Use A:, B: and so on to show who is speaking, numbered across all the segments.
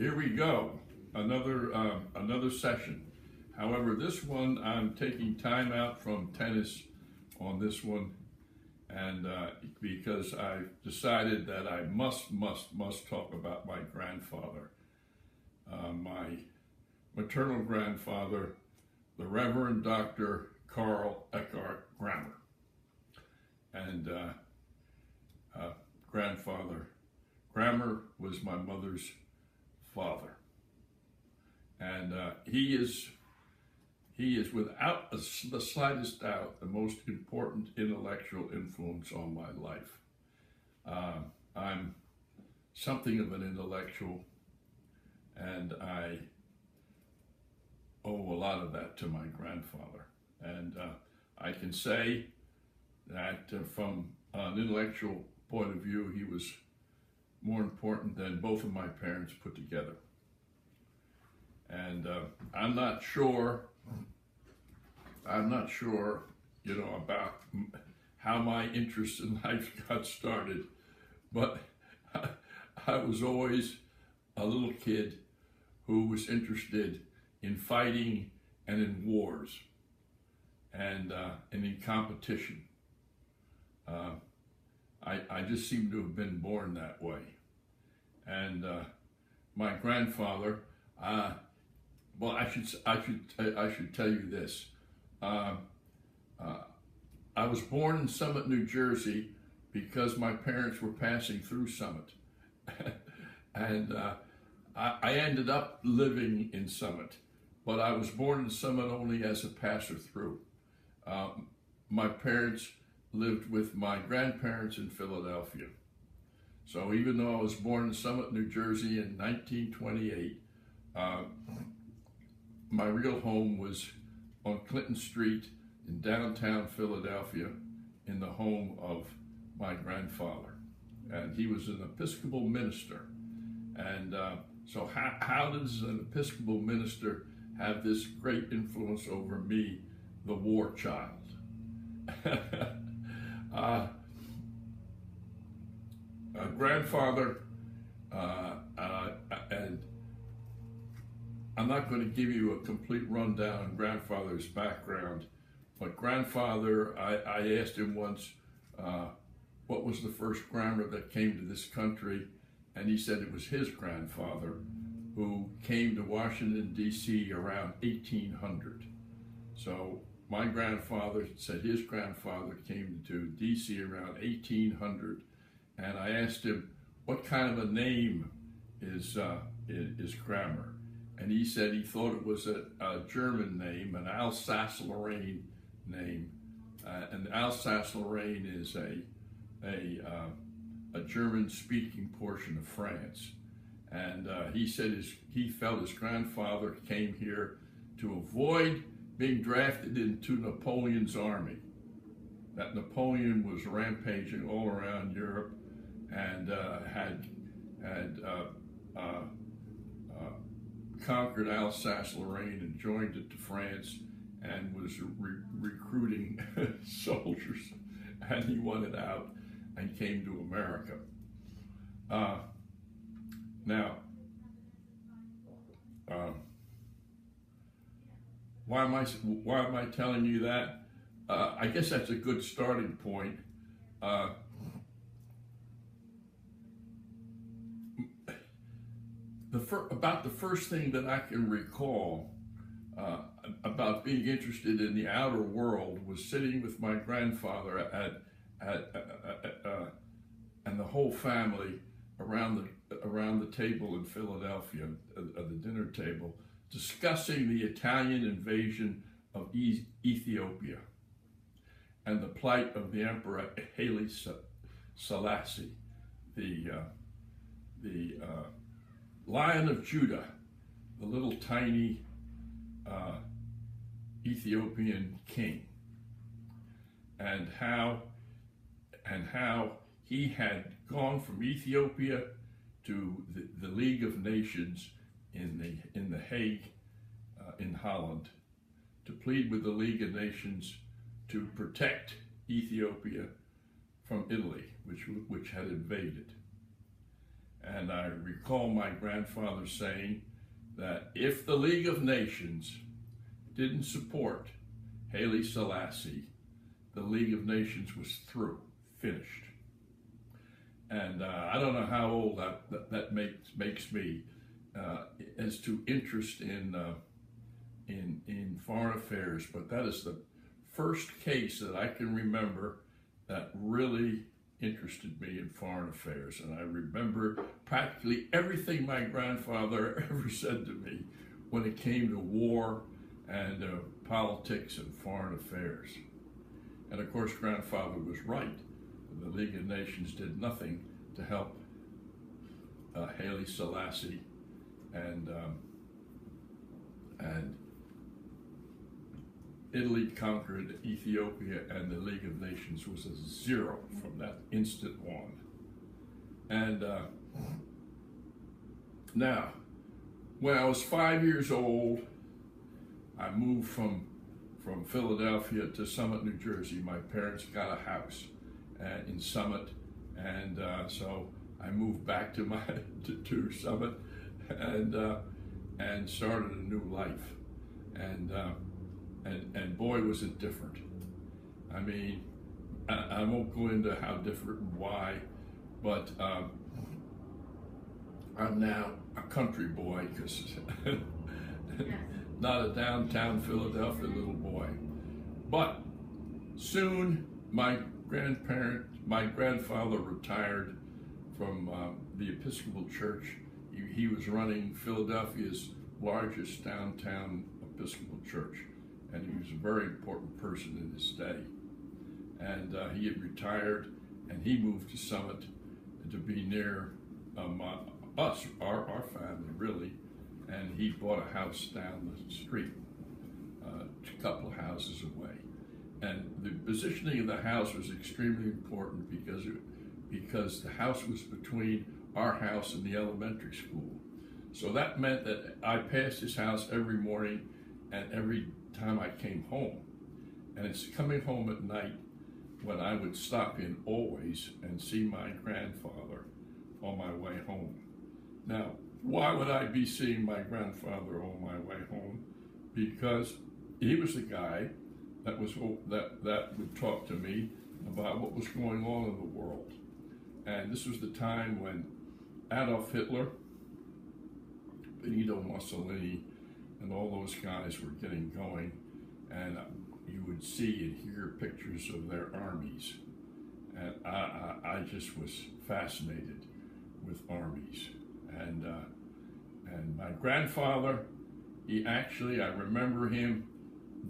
A: Here we go, another session. However, this one I'm taking time out from tennis on this one, and because I've decided that I must talk about my grandfather, my maternal grandfather, the Reverend Dr. Carl Eckhart Grammer, and grandfather Grammer was my mother's father, and he is without the slightest doubt the most important intellectual influence on my life. I'm something of an intellectual, and I owe a lot of that to my grandfather. And I can say that from an intellectual point of view, he was more important than both of my parents put together. And I'm not sure, about how my interest in life got started, but I was always a little kid who was interested in fighting and in wars and in competition. I just seem to have been born that way. And my grandfather, well, I should tell you this. I was born in Summit, New Jersey, because my parents were passing through Summit, and I ended up living in Summit, but I was born in Summit only as a passer through. My parents lived with my grandparents in Philadelphia. So even though I was born in Summit, New Jersey in 1928, my real home was on Clinton Street in downtown Philadelphia, in the home of my grandfather. And he was an Episcopal minister. And so how does an Episcopal minister have this great influence over me, the war child? Grandfather, and I'm not going to give you a complete rundown on grandfather's background, but grandfather, I asked him once what was the first grammar that came to this country, and he said it was his grandfather, who came to Washington, D.C. around 1800. So my grandfather said his grandfather came to D.C. around 1800, and I asked him, what kind of a name is Grammer? And he said he thought it was a German name, an Alsace-Lorraine name. And Alsace-Lorraine is a German-speaking portion of France. And he said he felt his grandfather came here to avoid being drafted into Napoleon's army. That Napoleon was rampaging all around Europe and had conquered Alsace-Lorraine and joined it to France and was recruiting soldiers, and he wanted out and came to America. Now, why am I telling you that? I guess that's a good starting point. About the first thing that I can recall about being interested in the outer world was sitting with my grandfather and the whole family around the table in Philadelphia, at the dinner table, discussing the Italian invasion of Ethiopia and the plight of the Emperor Haile Selassie, the Lion of Judah, the little tiny Ethiopian king, and how he had gone from Ethiopia to the League of Nations in the Hague in Holland to plead with the League of Nations to protect Ethiopia from Italy, which had invaded. And I recall my grandfather saying that if the League of Nations didn't support Haile Selassie, the League of Nations was through, finished. And I don't know how old that makes me as to interest in foreign affairs, but that is the first case that I can remember that really interested me in foreign affairs. And I remember practically everything my grandfather ever said to me when it came to war and politics and foreign affairs. And of course, grandfather was right. The League of Nations did nothing to help Haile Selassie, and Italy conquered Ethiopia, and the League of Nations was a zero from that instant on. And now, when I was 5 years old, I moved from Philadelphia to Summit, New Jersey. My parents got a house in Summit, and so I moved back to to Summit, and started a new life, and boy, was it different. I mean, I won't go into how different and why, but I'm now a country boy, because not a downtown Philadelphia little boy. But soon my grandfather retired from the Episcopal Church. He was running Philadelphia's largest downtown Episcopal church, and he was a very important person in his day. And he had retired, and he moved to Summit to be near us, our family, really. And he bought a house down the street, a couple of houses away. And the positioning of the house was extremely important because the house was between our house and the elementary school. So that meant that I passed his house every morning and every time I came home. And it's coming home at night when I would stop in always and see my grandfather on my way home. Now, why would I be seeing my grandfather on my way home? Because he was the guy that would talk to me about what was going on in the world. And this was the time when Adolf Hitler, Benito Mussolini, and all those guys were getting going, and you would see and hear pictures of their armies. And I just was fascinated with armies. And my grandfather, I remember him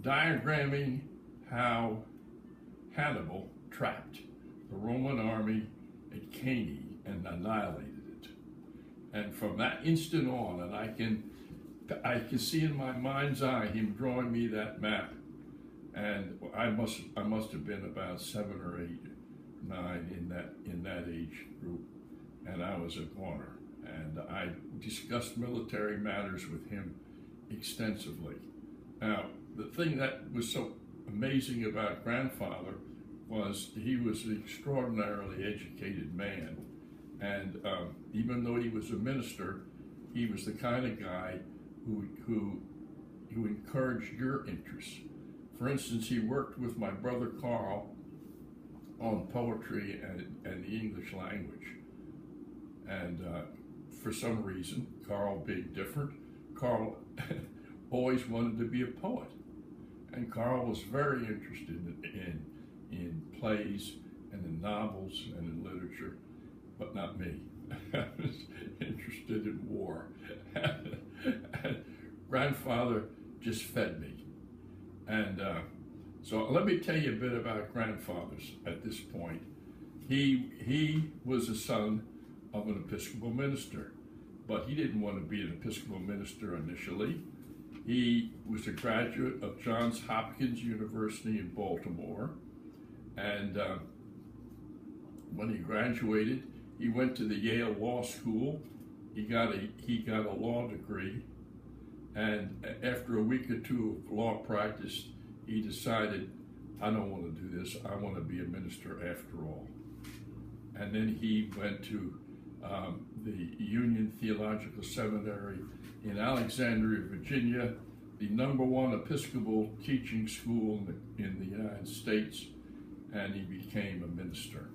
A: diagramming how Hannibal trapped the Roman army at Cannae and annihilated it. And from that instant on, and I can see in my mind's eye him drawing me that map. And I must have been about 7 or 8, 9 in that age group, and I was a goner. And I discussed military matters with him extensively. Now, the thing that was so amazing about grandfather was he was an extraordinarily educated man. And even though he was a minister, he was the kind of guy who encouraged your interests. For instance, he worked with my brother Carl on poetry and the English language. And for some reason, Carl being different, Carl always wanted to be a poet. And Carl was very interested in plays and in novels and in literature, but not me. I was interested in war. And grandfather just fed me. And so let me tell you a bit about grandfathers at this point. He was a son of an Episcopal minister, but he didn't want to be an Episcopal minister initially. He was a graduate of Johns Hopkins University in Baltimore, and when he graduated, he went to the Yale Law School. He got a law degree, and after a week or two of law practice, he decided, I don't want to do this. I want to be a minister after all. And then he went to the Union Theological Seminary in Alexandria, Virginia, the #1 Episcopal teaching school in the United States, and he became a minister.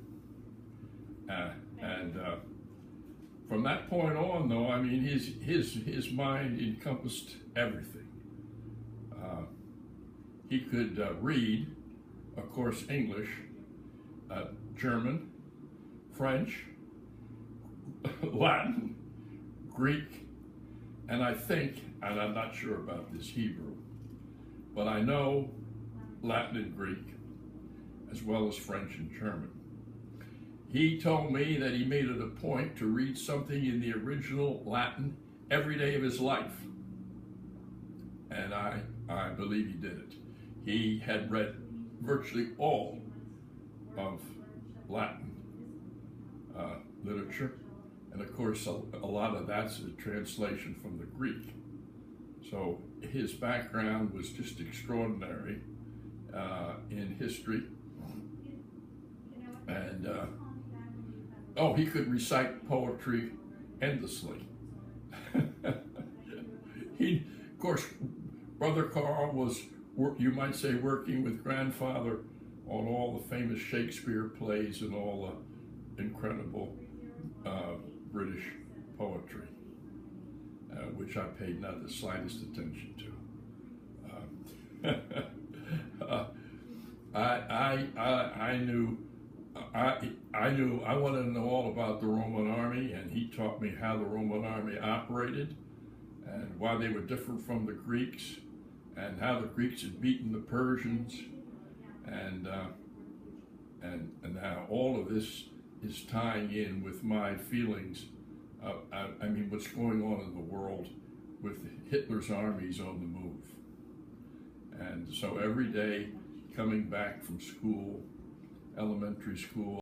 A: From that point on, though, I mean, his mind encompassed everything. He could read, of course, English, German, French, Latin, Greek, and I think, and I'm not sure about this, Hebrew, but I know Latin and Greek, as well as French and German. He told me that he made it a point to read something in the original Latin every day of his life. And I believe he did it. He had read virtually all of Latin literature. And of course, a lot of that's a translation from the Greek. So his background was just extraordinary in history. And he could recite poetry endlessly. Of course, Brother Carl was, you might say, working with grandfather on all the famous Shakespeare plays and all the incredible British poetry, which I paid not the slightest attention to. I knew I wanted to know all about the Roman army, and he taught me how the Roman army operated and why they were different from the Greeks, and how the Greeks had beaten the Persians, and how all of this is tying in with my feelings. I mean, what's going on in the world with Hitler's armies on the move. And so every day, coming back from school, elementary school,